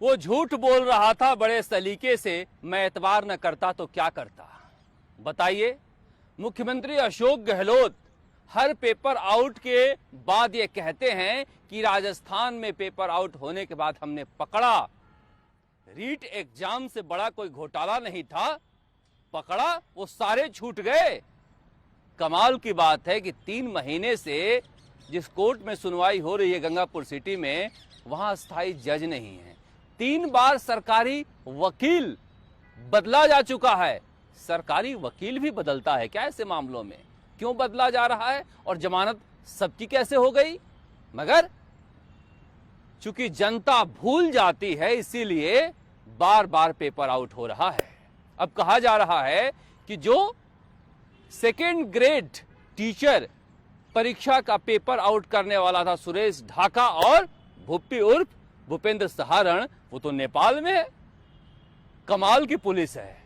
वो झूठ बोल रहा था बड़े सलीके से, मैं एतबार न करता तो क्या करता। बताइए, मुख्यमंत्री अशोक गहलोत हर पेपर आउट के बाद ये कहते हैं कि राजस्थान में पेपर आउट होने के बाद हमने पकड़ा, रीट एग्जाम से बड़ा कोई घोटाला नहीं था, पकड़ा, वो सारे छूट गए। कमाल की बात है कि 3 महीने से जिस कोर्ट में सुनवाई हो रही है गंगापुर सिटी में, वहां स्थायी जज नहीं है। 3 बार सरकारी वकील बदला जा चुका है। सरकारी वकील भी बदलता है क्या ऐसे मामलों में? क्यों बदला जा रहा है? और जमानत सबकी कैसे हो गई? मगर चूंकि जनता भूल जाती है, इसीलिए बार बार पेपर आउट हो रहा है। अब कहा जा रहा है कि जो 2nd ग्रेड टीचर परीक्षा का पेपर आउट करने वाला था, सुरेश ढाका और भुप्पी उर्फ भूपेंद्र सहारण, वो तो नेपाल में है। कमाल की पुलिस है।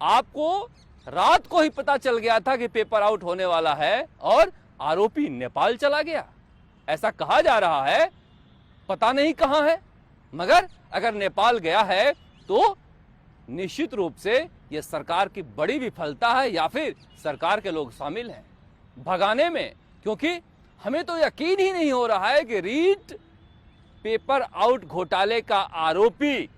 आपको रात को ही पता चल गया था कि पेपर आउट होने वाला है और आरोपी नेपाल चला गया, ऐसा कहा जा रहा है। पता नहीं कहां है, मगर अगर नेपाल गया है तो निश्चित रूप से यह सरकार की बड़ी विफलता है, या फिर सरकार के लोग शामिल हैं भगाने में। क्योंकि हमें तो यकीन ही नहीं हो रहा है कि रीट पेपर आउट घोटाले का आरोपी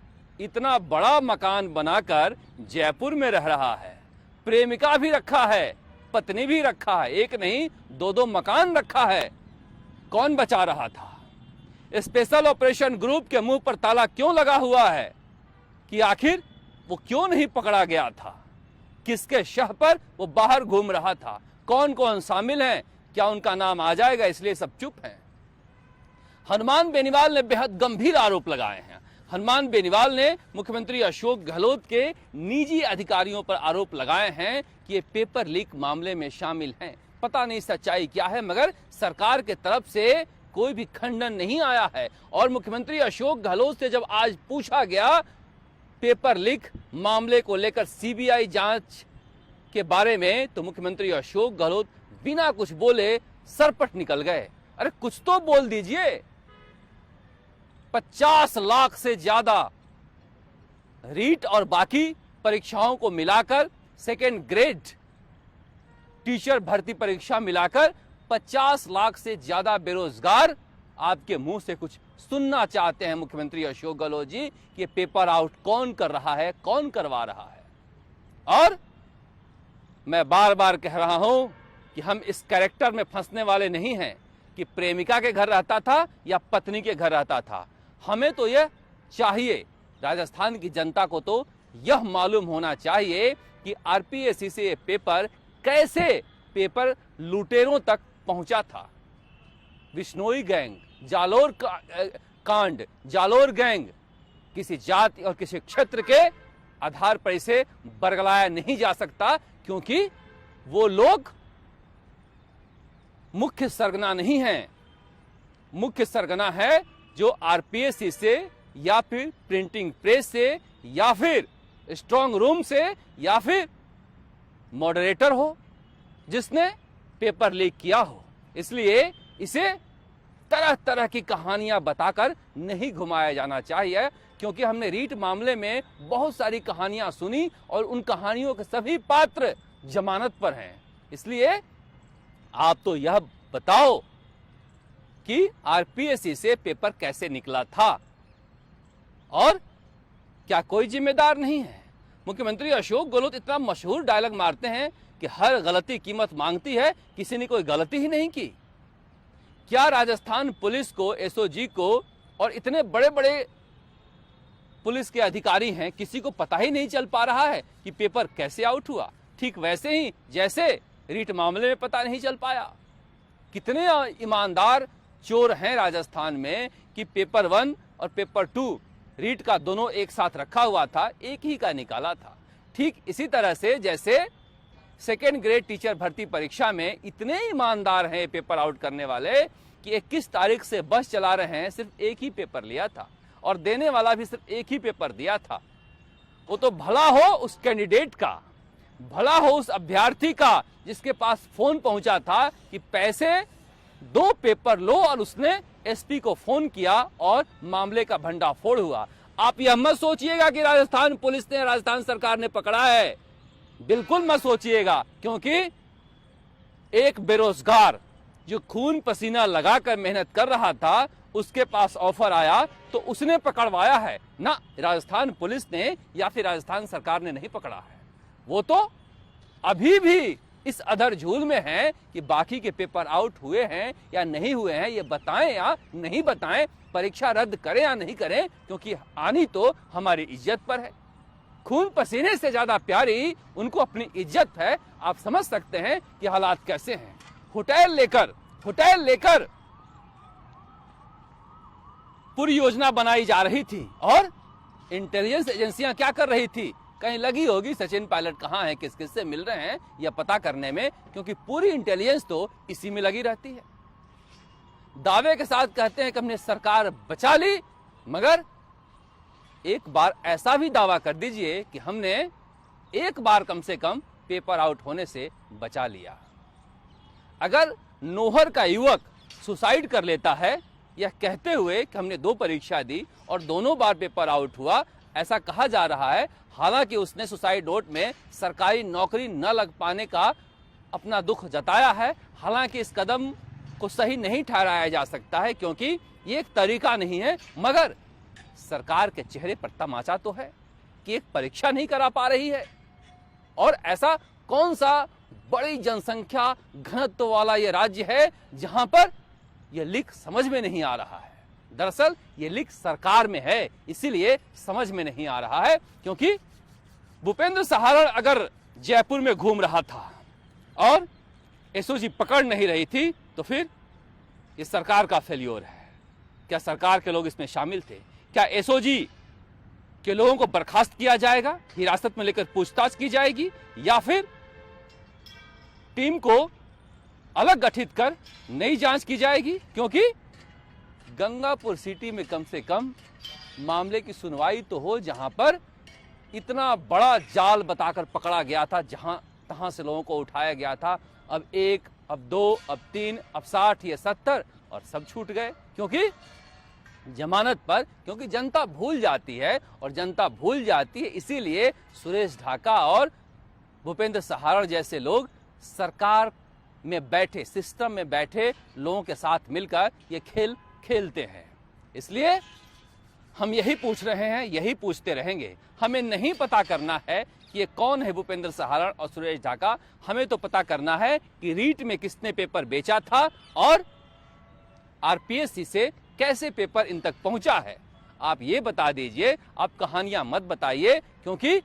इतना बड़ा मकान बनाकर जयपुर में रह रहा है। प्रेमिका भी रखा है, पत्नी भी रखा है, एक नहीं 2-2 मकान रखा है। कौन बचा रहा था? स्पेशल ऑपरेशन ग्रुप के मुंह पर ताला क्यों लगा हुआ है कि आखिर वो क्यों नहीं पकड़ा गया था? किसके शह पर वो बाहर घूम रहा था? कौन कौन शामिल हैं? क्या उनका नाम आ जाएगा? इसलिए सब चुप हैं। हनुमान बेनीवाल ने बेहद गंभीर आरोप लगाए हैं। हनुमान बेनीवाल ने मुख्यमंत्री अशोक गहलोत के निजी अधिकारियों पर आरोप लगाए हैं कि ये पेपर लीक मामले में शामिल हैं। पता नहीं सच्चाई क्या है, मगर सरकार के तरफ से कोई भी खंडन नहीं आया है। और मुख्यमंत्री अशोक गहलोत से जब आज पूछा गया पेपर लीक मामले को लेकर सीबीआई जांच के बारे में, तो मुख्यमंत्री अशोक गहलोत बिना कुछ बोले सरपट निकल गए। अरे कुछ तो बोल दीजिए। 50 लाख से ज्यादा रीट और बाकी परीक्षाओं को मिलाकर, 2nd ग्रेड टीचर भर्ती परीक्षा मिलाकर 50 लाख से ज्यादा बेरोजगार आपके मुंह से कुछ सुनना चाहते हैं मुख्यमंत्री अशोक गहलोत जी कि पेपर आउट कौन कर रहा है, कौन करवा रहा है। और मैं बार बार कह रहा हूं कि हम इस कैरेक्टर में फंसने वाले नहीं हैं कि प्रेमिका के घर रहता था या पत्नी के घर रहता था। हमें तो यह चाहिए, राजस्थान की जनता को तो यह मालूम होना चाहिए कि आरपीएससी से ये पेपर कैसे पेपर लुटेरों तक पहुंचा था। बिश्नोई गैंग, जालोर कांड, जालोर गैंग किसी जाति और किसी क्षेत्र के आधार पर इसे बरगलाया नहीं जा सकता, क्योंकि वो लोग मुख्य सरगना नहीं है। मुख्य सरगना है जो आरपीएससी से या फिर प्रिंटिंग प्रेस से या फिर स्ट्रांग रूम से या फिर मॉडरेटर हो जिसने पेपर लीक किया हो। इसलिए इसे तरह तरह की कहानियां बताकर नहीं घुमाया जाना चाहिए, क्योंकि हमने रीट मामले में बहुत सारी कहानियां सुनी और उन कहानियों के सभी पात्र जमानत पर हैं। इसलिए आप तो यह बताओ कि आरपीएससी से पेपर कैसे निकला था और क्या कोई जिम्मेदार नहीं है? मुख्यमंत्री अशोक गहलोत इतना मशहूर डायलॉग मारते हैं कि हर गलती कीमत मांगती है, किसी ने कोई गलती ही नहीं की। क्या राजस्थान पुलिस को, एसओजी को, और इतने बड़े बड़े पुलिस के अधिकारी हैं, किसी को पता ही नहीं चल पा रहा है कि पेपर कैसे आउट हुआ? ठीक वैसे ही जैसे रीट मामले में पता नहीं चल पाया। कितने ईमानदार चोर हैं राजस्थान में कि पेपर 1 और पेपर 2 रीट का दोनों एक साथ रखा हुआ था, एक ही का निकाला था। ठीक इसी तरह से जैसे 2nd ग्रेड टीचर भर्ती परीक्षा में इतने ईमानदार हैं पेपर आउट करने वाले कि 21 तारीख से बस चला रहे हैं, सिर्फ एक ही पेपर लिया था और देने वाला भी सिर्फ एक ही पेपर दिया था। वो तो भला हो उस कैंडिडेट का, भला हो उस अभ्यर्थी का जिसके पास फोन पहुंचा था कि पैसे 2 पेपर लो, और उसने एसपी को फोन किया और मामले का भंडाफोड़ हुआ। आप यह मत सोचिएगा कि राजस्थान पुलिस ने, राजस्थान सरकार ने पकड़ा है, बिल्कुल मत सोचिएगा, क्योंकि एक बेरोजगार जो खून पसीना लगाकर मेहनत कर रहा था, उसके पास ऑफर आया तो उसने पकड़वाया है ना, राजस्थान पुलिस ने या फिर राजस्थान सरकार ने नहीं पकड़ा है। वो तो अभी भी इस अधर झूल में है कि बाकी के पेपर आउट हुए हैं या नहीं हुए हैं, ये बताएं या नहीं बताएं, परीक्षा रद्द करें या नहीं करें, क्योंकि आनी तो हमारी इज्जत पर है। खून पसीने से ज्यादा प्यारी उनको अपनी इज्जत है। आप समझ सकते हैं कि हालात कैसे हैं। होटल लेकर पूरी योजना बनाई जा रही थी और इंटेलिजेंस एजेंसियां क्या कर रही थी, कहीं लगी होगी सचिन पायलट कहां है, किस किस से मिल रहे हैं, यह पता करने में, क्योंकि पूरी इंटेलिजेंस तो इसी में लगी रहती है। दावे के साथ कहते हैं कि हमने सरकार बचा ली, मगर एक बार ऐसा भी दावा कर दीजिए कि हमने एक बार कम से कम पेपर आउट होने से बचा लिया। अगर नोहर का युवक सुसाइड कर लेता है यह कहते हुए कि हमने 2 परीक्षा दी और दोनों बार पेपर आउट हुआ, ऐसा कहा जा रहा है, हालांकि उसने सुसाइड नोट में सरकारी नौकरी न लग पाने का अपना दुख जताया है। हालांकि इस कदम को सही नहीं ठहराया जा सकता है, क्योंकि ये एक तरीका नहीं है, मगर सरकार के चेहरे पर तमाचा तो है कि एक परीक्षा नहीं करा पा रही है। और ऐसा कौन सा बड़ी जनसंख्या घनत्व वाला ये राज्य है जहां पर यह लीक समझ में नहीं आ रहा है। दरअसल ये लीक सरकार में है, इसीलिए समझ में नहीं आ रहा है, क्योंकि भूपेंद्र सहारण अगर जयपुर में घूम रहा था और एसओजी पकड़ नहीं रही थी, तो फिर ये सरकार का फेल्योर है। क्या सरकार के लोग इसमें शामिल थे? क्या एसओजी के लोगों को बर्खास्त किया जाएगा, हिरासत में लेकर पूछताछ की जाएगी, या फिर टीम को अलग गठित कर नई जांच की जाएगी? क्योंकि गंगापुर सिटी में कम से कम मामले की सुनवाई तो हो, जहां पर इतना बड़ा जाल बताकर पकड़ा गया था, जहां तहां से लोगों को उठाया गया था। अब 1, अब 2, अब 3, अब 60, ये 70 और सब छूट गए, क्योंकि जमानत पर, क्योंकि जनता भूल जाती है, और जनता भूल जाती है इसीलिए सुरेश ढाका और भूपेंद्र सहारण जैसे लोग सरकार में बैठे, सिस्टम में बैठे लोगों के साथ मिलकर ये खेल खेलते हैं। इसलिए हम यही पूछ रहे हैं, यही पूछते रहेंगे। हमें नहीं पता करना है कि ये कौन है भूपेंद्र सहारण और सुरेश ढाका, हमें तो पता करना है कि रीट में किसने पेपर बेचा था और आरपीएससी से कैसे पेपर इन तक पहुंचा है। आप ये बता दीजिए, आप कहानियां मत बताइए, क्योंकि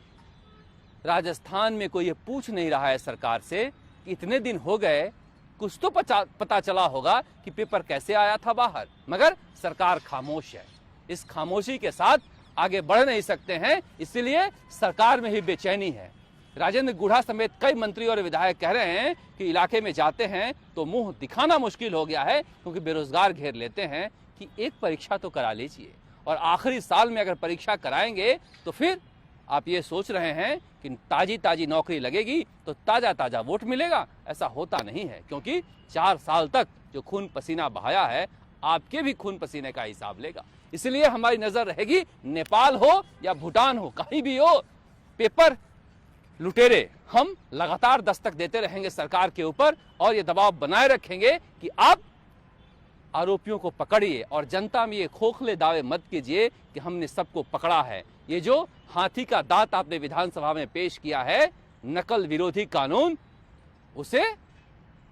राजस्थान में कोई ये पूछ नहीं रहा है सरकार से कि इतने दिन हो गए, कुछ तो पता चला होगा कि पेपर कैसे आया था बाहर, मगर सरकार खामोश है। इस खामोशी के साथ आगे बढ़ नहीं सकते हैं, इसलिए सरकार में ही बेचैनी है। राजेंद्र गुढ़ा समेत कई मंत्री और विधायक कह रहे हैं कि इलाके में जाते हैं तो मुंह दिखाना मुश्किल हो गया है, क्योंकि बेरोजगार घेर लेते हैं कि एक परीक्षा तो करा लीजिए, और आखिरी साल में अगर परीक्षा कराएंगे तो फिर आप ये सोच रहे हैं कि ताजी ताजी नौकरी लगेगी तो ताजा ताजा वोट मिलेगा। ऐसा होता नहीं है, क्योंकि 4 साल तक जो खून पसीना बहाया है, आपके भी खून पसीने का हिसाब लेगा। इसलिए हमारी नजर रहेगी, नेपाल हो या भूटान हो, कहीं भी हो, पेपर लुटेरे हम लगातार दस्तक देते रहेंगे सरकार के ऊपर, और ये दबाव बनाए रखेंगे कि आप आरोपियों को पकड़िए और जनता में ये खोखले दावे मत कीजिए कि हमने सबको पकड़ा है। ये जो हाथी का दांत आपने विधानसभा में पेश किया है, नकल विरोधी कानून, उसे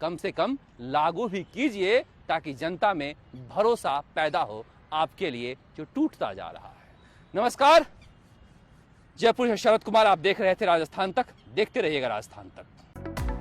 कम से कम लागू भी कीजिए, ताकि जनता में भरोसा पैदा हो आपके लिए जो टूटता जा रहा है। नमस्कार, जयपुर से शरद कुमार, आप देख रहे थे राजस्थान तक। देखते रहिएगा राजस्थान तक।